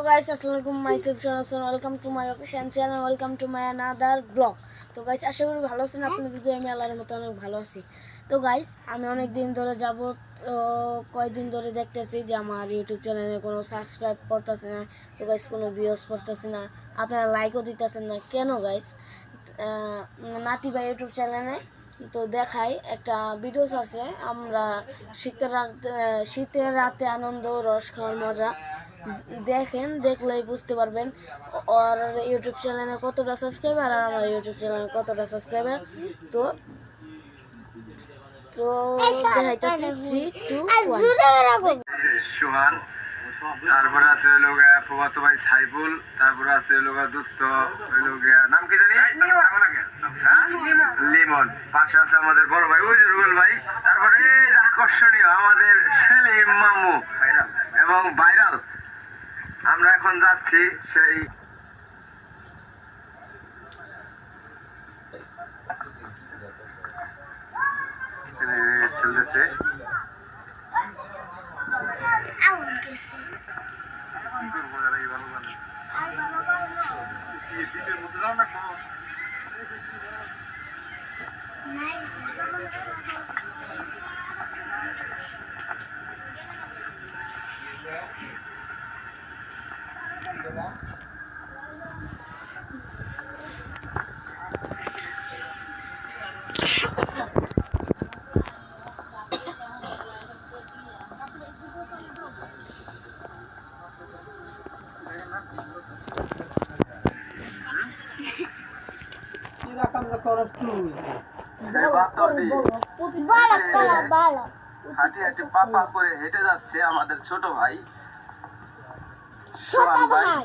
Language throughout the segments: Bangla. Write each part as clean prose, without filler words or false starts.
guys, assalamualaikum. Myself Shanason. Welcome to my official channel. Welcome to my another vlog. তো গাইস আশা করি ভালো আছেন আপনারা। যদি আমি আল্লাহর মতো অনেক ভালো আছি। তো গাইস আমি অনেক দিন ধরে যাব কয়েকদিন ধরে দেখতেছি যে আমার ইউটিউব চ্যানেলে কোনো সাবস্ক্রাইব করতেছে না। তো গাইস কোনো ভিউজ করতেছে না, আপনারা লাইকও দিতেছেন না কেন গাইস? নাতি ভাই ইউটিউব চ্যানেলে তো দেখাই একটা ভিডিও আছে, আমরা শীতের রাতে আনন্দ রস খাওয়ার মজা দেখেন, দেখলেই বুঝতে পারবেন ওর ইউটিউব চ্যানেলে কতটা সাবস্ক্রাইবার আর আমার ইউটিউব চ্যানেলে কতটা সাবস্ক্রাইবার। তো তো দেখাইতেছি 3 2 1। সোহান, তারপরে আছে লোক প্রভাত ভাই সাইফুল, তারপরে আছে লোক দুস্থ লোক নাম কি জানি লিমন, পাশে আছে আমাদের বড় ভাই ওই যে রুবেল ভাই, তারপরে আকর্ষণীয় আমাদের সেলিম মামু এবং ভাইরাল। আমরা এখন যাচ্ছি সেই চলতেছে হাঁটি হাঁটি পাপা করে হেঁটে যাচ্ছে আমাদের ছোট ভাই সোহান ভাই।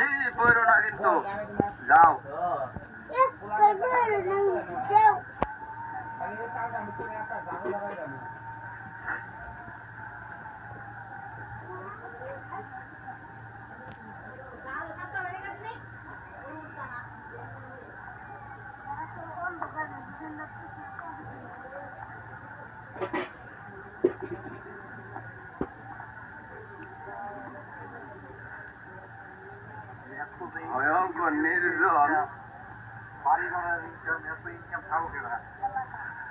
এই বইরো না কিন্তু, যাও ভয়ঙ্কর নির্জন।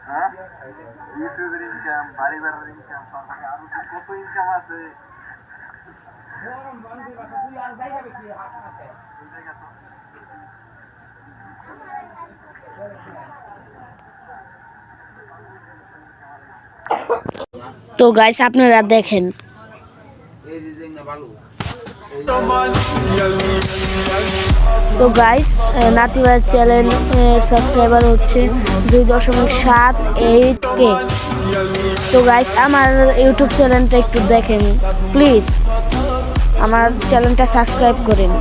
হ্যাঁ, ইউটিউবের ইনকাম, বাড়ি ভাড়ার ইনকাম, আরো কত ইনকাম আছে। তো গাইস আপনারা দেখেন। তো গাইস নাতি ভাইয়ের চ্যানেল সাবস্ক্রাইবার হচ্ছে 2.78K। তো গাইস আমার ইউটিউব চ্যানেলটা একটু দেখেন প্লিজ, আমার চ্যানেলটা সাবস্ক্রাইব করেন।